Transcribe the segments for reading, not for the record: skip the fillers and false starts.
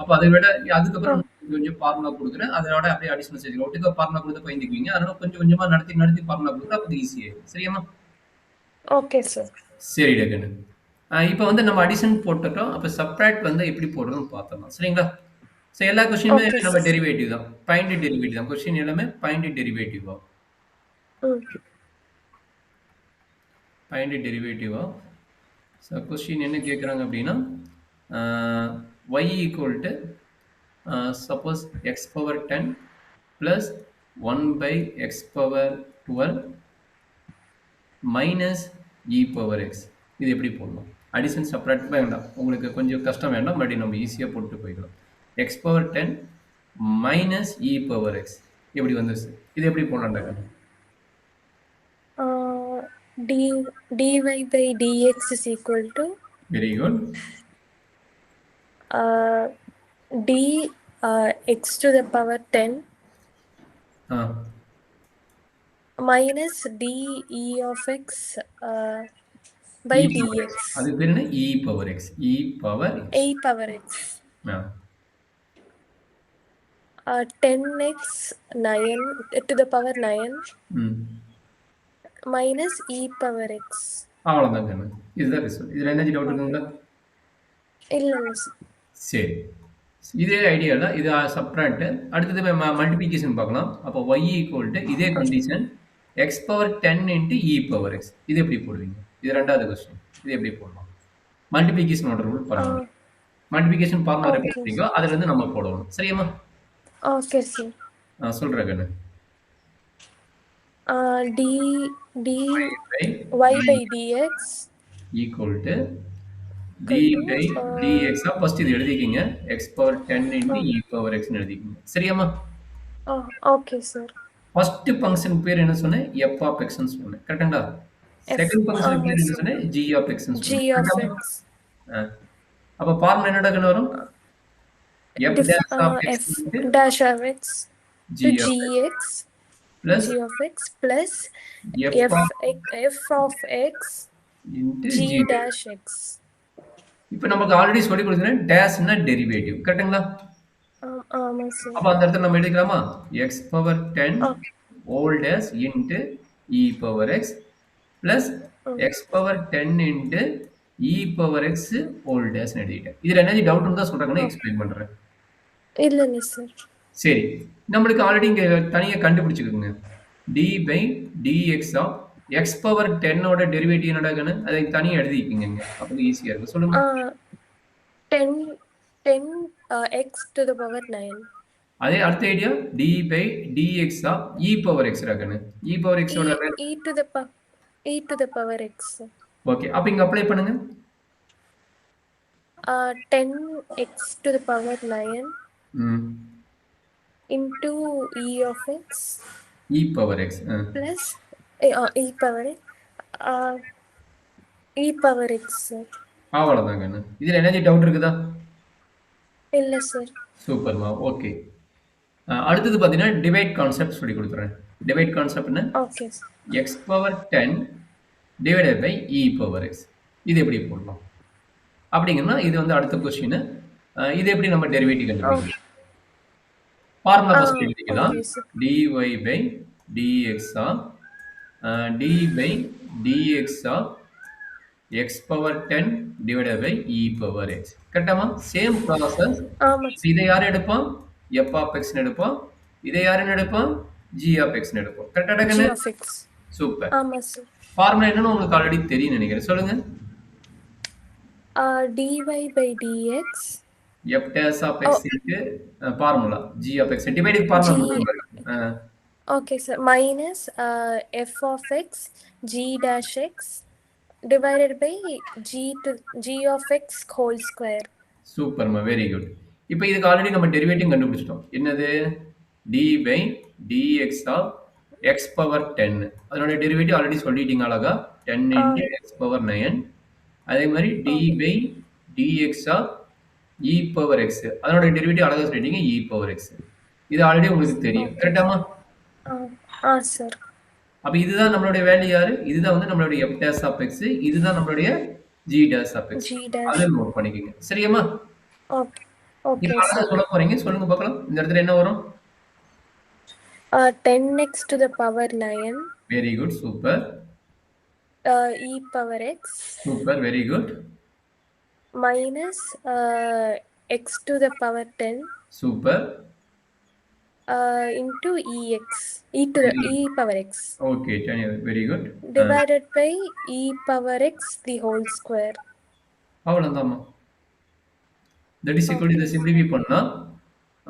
அப்ப அதை விட அதுக்கப்புறம் கொஞ்சம் ஃபார்முலா குடுக்குறேன். அதோட அப்படியே அடிஷனல் சேர்த்துக்கலாம். ஒட்டுக்கா ஃபார்முலா குடுத்து பயந்துக்குவீங்க. அதனால கொஞ்சம் கொஞ்சமா நடத்தி நடத்தி ஃபார்முலா குடுத்தா அப்ப ஈஸி ஆயிடும். சரியாம்மா? Okay sir. சரிடா கண்ணு. இப்ப வந்து நம்ம அடிஷன் போட்டுட்டோம். அப்ப சப்ட்ராக்ட் வந்து எப்படி போடுறதுன்னு பார்த்தரலாம். சரிங்களா? ஸோ எல்லா கொஸ்டினுமே ஓகே நம்ம சார். டெரிவேட்டிவ் தான். ஃபைண்ட் டெரிவேட்டிவ் தான். கொஸ்டின் எல்லாமே ஃபைண்ட் டெரிவேட்டிவ் தான். Find derivative of so question என்ன கேட்குறாங்க அப்படின்னா y equal to suppose x power 10 plus 1 by x power 12 minus e power x. இது எப்படி போடலாம்? அடிஷன் செப்பரேட் வேண்டாம். உங்களுக்கு கொஞ்சம் கஷ்டம் வேண்டாம். மறுபடியும் நம்ம ஈஸியாக போட்டு போய்க்கலாம். x power 10 minus e power x. எப்படி வந்துச்சு? இது எப்படி போடலாம்டா? dy by dx is equal to very good d x to the power 10 minus d e of x by dx. அது பேர் என்ன? e power x. e power x. 10x 9 to the power 9 minus e power x. அவ்வளவுதான் கண்ணு. இதுதான் result. இதுல என்ன doubt இருக்குங்களா? இல்ல சரி. இதே ஐடியா தான். இது சப்ட்ராக்ட். அடுத்தது மல்டிப்ளிகேஷன் பார்க்கலாம். அப்போ y ஈக்குவல் டு இதே condition x power 10 into e power x. இது எப்படி போடுவீங்க? இது ரெண்டாவது கொஸ்டின். இது எப்படி போடலாம்? மல்டிப்ளிகேஷனோட ரூல் பண்ணுங்க. மல்டிப்ளிகேஷன் ஃபார்முலா எப்படி இருக்கோ அதுல இருந்து நம்ம போடணும். சரியாம்மா? Okay sir. சொல்றேன் கண்ணு. y by dx equal to d by dx. First இது எழுதிக்கீங்க. x power 10 into e power x னு எழுதிக்கீங்க. சரியாம்மா? Okay sir. ஃபர்ஸ்ட் ஃபங்க்ஷன் பேர் என்ன சொன்னேன்? f of x னு சொன்னேன். கரெக்ட்டா? செகண்ட் ஃபங்க்ஷன் பேர் என்ன சொன்னேன்? g of x னு சொன்னேன். g of x. அப்ப ஃபார்முலா என்னடா கண்ணு வரும்? f dash of x dash of x to gx plus g of x plus f of x into g dash x. இப்போ நமக்கு ஆல்ரெடி சொல்லி கொடுத்தேன் டேஷ்னா டெரிவேட்டிவ். கரெக்ட்டுங்களா? ஆமா சார். அப்ப அந்த இடத்துல நம்ம எடுக்கலாமா? x power 10 whole dash into e power x plus x power 10 into e power x whole dash எழுதிட்டேன். இதுல என்ன டவுட் இருந்தா சொல்றேன்னு எக்ஸ்பிளைன் பண்றேன். இல்ல சார். சரி. நம்மளுக்கு ஆல்ரெடி இங்க தனியா கண்டுபிடிச்சுக்கோங்க. d by dx of x power 10 ஓட டெரிவேட்டிவ் என்னடா கண்ணு? அதை தனியா எழுதிக்கீங்க. அப்ப ஈஸியா இருக்கும். சொல்லுங்க. 10 x to the power 9. அதே அடுத்த idea d by dx of e power x கண்ணு. e power x ஓட e to the power x. Okay. அப்ப இங்க அப்ளை பண்ணுங்க. 10x to the power 9 into e of x power x plus e power x. அவ்வளவுதான் கண்ணு. இதுல என்ன doubt இருக்குதா? இல்ல சார். சூப்பர்மா. ஓகே. அடுத்தது பாத்தீங்கன்னா டிவைட் கான்செப்ட் சொல்லி கொடுத்துறேன். டிவைட் கான்செப்ட்னா okay sir. x power 10 divided by e power x. இது எப்படி போடலாம்? அப்படிங்கன்னா இது வந்து அடுத்த क्वेश्चन. இது எப்படி நம்ம டெரிவேட்டிவ் கண்டுபிடிக்கலாம்? ஃபார்முலா ஃபர்ஸ்ட் எழுதிக்கலாம். dy by dx of d by dx of x power 10 divided by e power x. கரெக்டாமா? Same process. இதை யார் எடுப்போம்? f of x னு எடுப்போம். இதை யார் எடுப்போம்? g of x னு எடுப்போம். கரெக்டாடா கண்ணு? சூப்பர். ஆமா சார். ஃபார்முலா என்னன்னு உங்களுக்கு ஆல்ரெடி தெரியும் நினைக்கிறேன். சொல்லுங்க. dy by dx f dash of x into formula g of x. Dividing formula கொடுத்துருங்க. Okay sir. minus f of x g dash x divided by g of x whole square. சூப்பர்மா. Very good. இப்போ இதுக்கு already நம்ம derivative கண்டுபிடிச்சிட்டோம். என்னது? d by dx of x power 10. அதனோட derivative already சொல்லிட்டீங்க அழகா. 10 into x பவர் 9. அதே மாதிரி d by dx of e power x. அதனோட டெரிவேட்டிவ் அழகா சொல்லிட்டீங்க e பவர் x. இது ஆல்ரெடி உங்களுக்கு தெரியும். கரெக்டாமா? சார். அப்ப இதுதான் நம்மளுடைய வேல்யூ யாரு? இதுதான் வந்து நம்மளுடைய f dash of x. இதுதான் நம்மளுடைய g dash of x. அதை நோட் பண்ணிக்கங்க. சரியாமா? ஓகே. Okay, இப்ப அழகா sir. சொல்ல போறீங்க. சொல்லுங்க பார்க்கலாம். இந்த இடத்துல என்ன வரும்? 10x to the power 9, very good. Super. e power x super. Very good. minus x to the power 10 super. into e to the e power x okay. Very good. divided by e power x the whole square. அவ்வளவுதாம்மா. That is equal இதை Okay. Simplify பண்ணா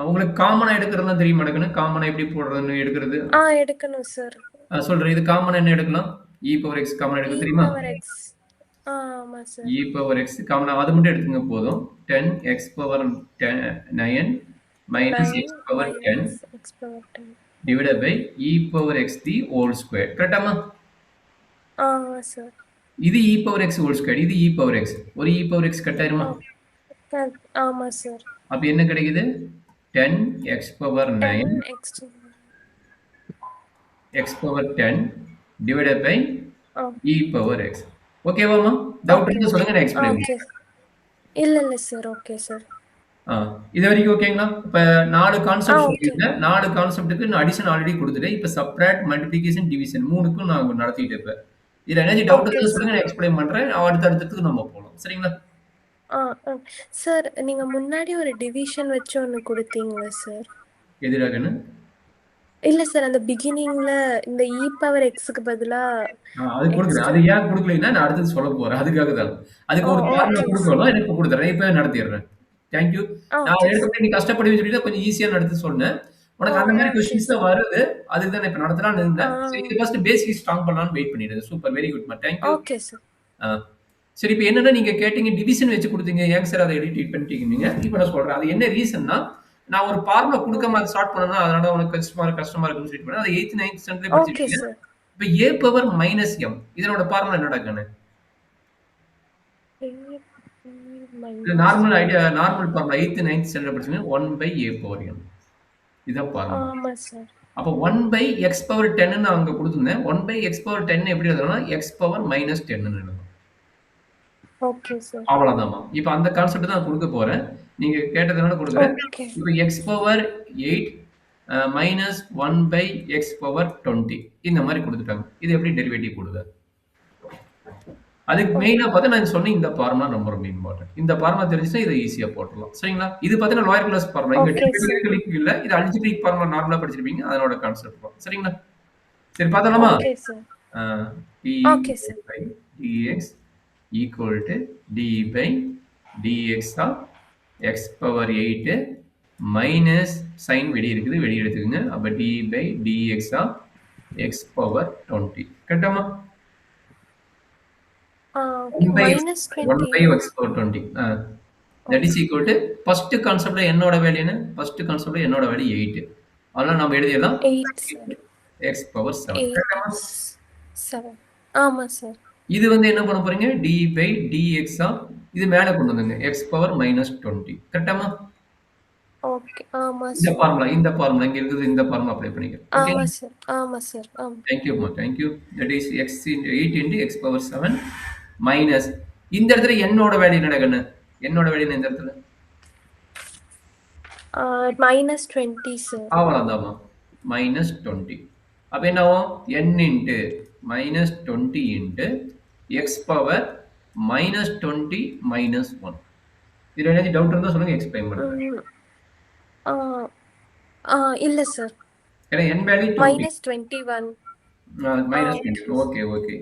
உங்களுக்கு காமனா எடுக்கிறதுலாம் தெரியுமா எனக்கு? காமனா எப்படி போடுறதுன்னு எடுக்கிறது? எடுக்கணும் சார். சொல்றேன். இது காமனா என்ன எடுக்கலாம்? e பவர் x காமனா எடுக்க e தெரியுமா? power x. ஆமா சார். e பவர் x காமனா அது மட்டும் எடுத்துங்க போதும். 10 x power 9 minus x power 10 x power 10. divided by e power x the whole square. கரெக்டாமா? ஆமா சார். இது e power x whole square. இது e பவர் x. ஒரு e பவர் x கட் ஆயிருமா? ஆமா சார். அப்ப என்ன கிடைக்குது? 10 x power 9 x power 10 divided by e power x. ஓகேவாமா? டவுட் இருந்தா சொல்லுங்க, நான் எக்ஸ்பிளைன் பண்றேன். இல்ல சார். Okay sir. இது வரைக்கும் ஓகேங்களா? இப்ப 4 கான்செப்ட் சொல்லிருந்தேன். 4 கான்செப்ட்டுக்கு நான் அடிஷன் ஆல்ரெடி கொடுத்துட்டேன். இப்ப சப்ட்ராக்ட், மல்டிப்ளிகேஷன், டிவிஷன் மூணுக்கும் நான் நடத்திட்டு இருப்பேன். இதுல ஏதாச்சும் டவுட் இருந்தா சொல்லுங்க, நான் எக்ஸ்பிளைன் பண்றேன். அடுத்தடுத்துக்கு நம்ம போகலாம். சரிங்களா? சார், நீங்க முன்னாடி ஒரு டிவிஷன் வச்சு ஒன்னு கொடுத்தீங்களா சார்? எதிராகன்னு? இல்ல சார், அந்த பிகினிங்ல இந்த e பவர் xக்கு பதிலா அது கொடுக்குறேன். அது ஏன் கொடுக்கலைன்னா நான் அடுத்தது சொல்ல போறேன். அதுக்காக தான். அதுக்கு ஒரு ஃபார்முலா கொடுக்கணும். எனக்கு கொடுத்துறேன். இப்ப நடத்திடுறேன். Thank you. நான் எடுத்து நீ கஷ்டப்படுவீங்க சொல்லி தான் கொஞ்சம் ஈஸியா நடத்தி சொன்னேன். உனக்கு அந்த மாதிரி क्वेश्चंस தான் வருது. அதுக்கு தான் இப்ப நடத்தலாம்னு இருந்தேன். சரி, இது ஃபர்ஸ்ட் பேசிக் ஸ்ட்ராங் பண்ணலாம்னு வெயிட் பண்ணிடுறேன். சூப்பர், வெரி குட் மா. Thank you. Okay sir. சரி, இப்போ என்னன்னா நீங்க கேட்டீங்க டிவிஷன் வச்சு கொடுத்தீங்க. ஏங்க சார் அதை எடிட் பண்ணிட்டீங்க நீங்க? இப்போ நான் சொல்றேன். அது என்ன ரீசன்னா, நான் ஒரு ஃபார்முலா கொடுக்காம அதை ஸ்டார்ட் பண்ணனா அதனால உனக்கு கஷ்டமா இருக்குன்னு சொல்லிட்டு பண்ணேன். அது 8th 9th ஸ்டாண்டர்ட்ல படிச்சிருக்கீங்க. இப்போ a பவர் மைனஸ் m இதனோட ஃபார்முலா என்னடா கண்ணு? இது normal idea, normal formula 8th 9th ஸ்டாண்டர்ட்ல படிச்சீங்க. 1/a பவர் m இதான் ஃபார்முலா. ஆமா சார். அப்ப 1/x பவர் 10 ன்னு அங்க கொடுத்திருந்தேன். 1/x பவர் 10 எப்படி எழுதணும்னா x பவர் மைனஸ் 10 ன்னு எழுதணும். Okay sir. அவ்வளவுதான்மா. இப்போ அந்த கான்செப்ட் தான் நான் கொடுக்க போறேன். நீங்க கேட்டதனால கொடுக்குறேன். இப்போ x power 8 minus 1/x power 20 இந்த மாதிரி கொடுத்துட்டாங்க. இது எப்படி டெரிவேட்டிவ் போடுது? அதுக்கு மெயினா பார்த்தா நான் சொன்ன இந்த ஃபார்முலா ரொம்ப இம்பார்ட்டன்ட். இந்த ஃபார்முலா தெரிஞ்சுனா இதை ஈஸியா போட்டுடலாம். சரிங்களா? இது பார்த்தீங்கன்னா லோயர் கிளாஸ் ஃபார்முலா. இங்க டெரிவேட்டிவ் இல்ல. இது அல்ஜிப்ரிக் ஃபார்முலா நார்மலா படிச்சிருப்பீங்க. அதனோட கான்செப்ட் தான். சரிங்களா? சரி, பார்த்தலாமா? Okay sir. Okay sir. dx equal to d by dx of x power 8 minus sin வெளியே இருக்குது, வெளியே எடுத்துக்கங்க. அப்ப d by dx of x power 20. கரெக்டாமா? minus 20. 1/x power 20. that is equal to first concept என்னோட வேல்யூ என்ன? first concept என்னோட value 8. அதனால நம்ம எழுதிடலாம் 8 x power 7. கரெக்டாமா? 7. ஆமா சார். இது வந்து என்ன பண்ண போறீங்க? d by dx இது மேல கொண்டு வந்துங்க. x power minus 20. கரெக்டாமா? ஓகே. ஆமா சார். இந்த ஃபார்முலா இங்க இருக்குது. இந்த ஃபார்முலா அப்ளை பண்ணிக்கிறேன். ஆமா சார். ஆமா சார். Thank you மா. Thank you. That is 8 into x power 7 minus இந்த இடத்துல என்னோட வேல்யூ என்னடா கண்ணு? என்னோட வேல்யூ இந்த இடத்துல minus 20 சார். அவ்வளவுதான்மா. minus 20. அப்ப என்ன ஆகும்? n into minus 20 into x power minus 20 minus 1. இதுல ஏதாச்சும் டவுட் இருந்தா சொல்லுங்க, எக்ஸ்பிளைன் பண்றேன். இல்ல சார். ஏன்னா n value minus 21. minus 20. Okay.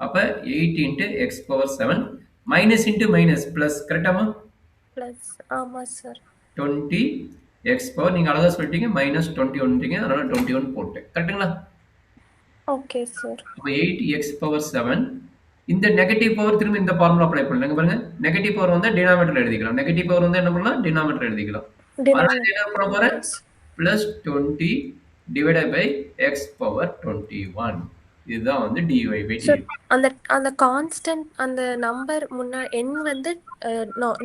அப்ப 8 into x power 7 minus into minus plus. கரெக்டாமா? plus. ஆமா சார். 20 x பவர் நீங்க அழகா சொல்லிட்டீங்க minus 21ங்க. அதனால 21 போட்டேன். கரெக்ட்டுங்களா? Okay sir. அப்ப 8x பவர் 7 இந்த நெகட்டிவ் பவர் திரும்ப இந்த ஃபார்முலா அப்ளை பண்ணலாம். பாருங்க, நெகட்டிவ் பவர் வந்தா டினாமினேட்டர் எழுதிக்கலாம். நெகட்டிவ் பவர் வந்தா என்ன பண்ணலாம்? டினாமினேட்டர் எழுதிக்கலாம். அதனால என்ன பண்ண போறேன்? plus 20 divided by x power 21. இதுதான் வந்து dy by dt. அந்த கான்ஸ்டன்ட் அந்த நம்பர் முன்ன n வந்து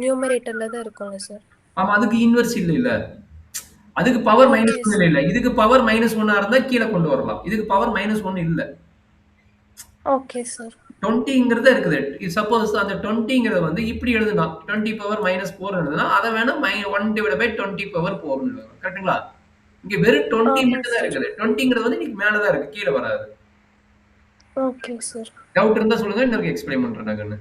நியூமரேட்டர்ல தான் இருக்கும்ல சார்? ஆமா, அதுக்கு இன்வெர்ஸ் இல்ல. அதுக்கு பவர் மைனஸ் 1 இல்ல. இதுக்கு பவர் மைனஸ் 1 இருந்தா கீழ கொண்டு வரலாம். இதுக்கு பவர் மைனஸ் 1 இல்ல. Okay sir. 20ங்கிறது இருக்குது. சப்போஸ் அந்த 20ங்கிறத வந்து இப்படி எழுதலாம். 20 பவர் -4 எழுதுனா, அத வேணா 1/20 பவர் 4 எழுதலாம். கரெக்ட்டுங்களா? இங்க வெறும் 20 ஆமா மட்டும் தான் சார். இருக்குது. 20ங்கிறது வந்து இன்னைக்கு மேல தான் இருக்கு. கீழ வராது. Okay sir. டவுட் இருந்தா சொல்லுங்க. இன்னொருக்க எக்ஸ்பிளைன் பண்றேன் நானு.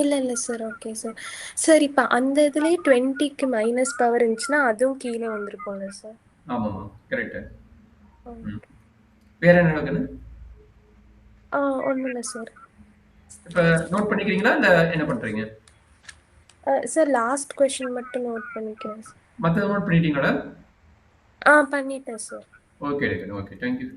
இல்ல சார். Okay sir. சார் இப்ப அந்த இதுலயே 20க்கு மைனஸ் பவர் இருந்துச்சுன்னா, அதுவும் கீழ வந்திருக்கும்ல சார்? ஆமாமா. கரெக்ட்டு. ம். ஓகே. வேற என்ன நடக்குது? ஒண்ணும் இல்ல சார். இப்ப நோட் பண்ணிக்கிறீங்களா? இல்ல என்ன பண்றீங்க? சார் லாஸ்ட் கொஸ்டின் மட்டும் நோட் பண்ணிக்கிறேன் சார். மத்தத நோட் பண்ணிட்டீங்களாடா? பண்ணிட்டேன் sir. Okay, okay. Thank you.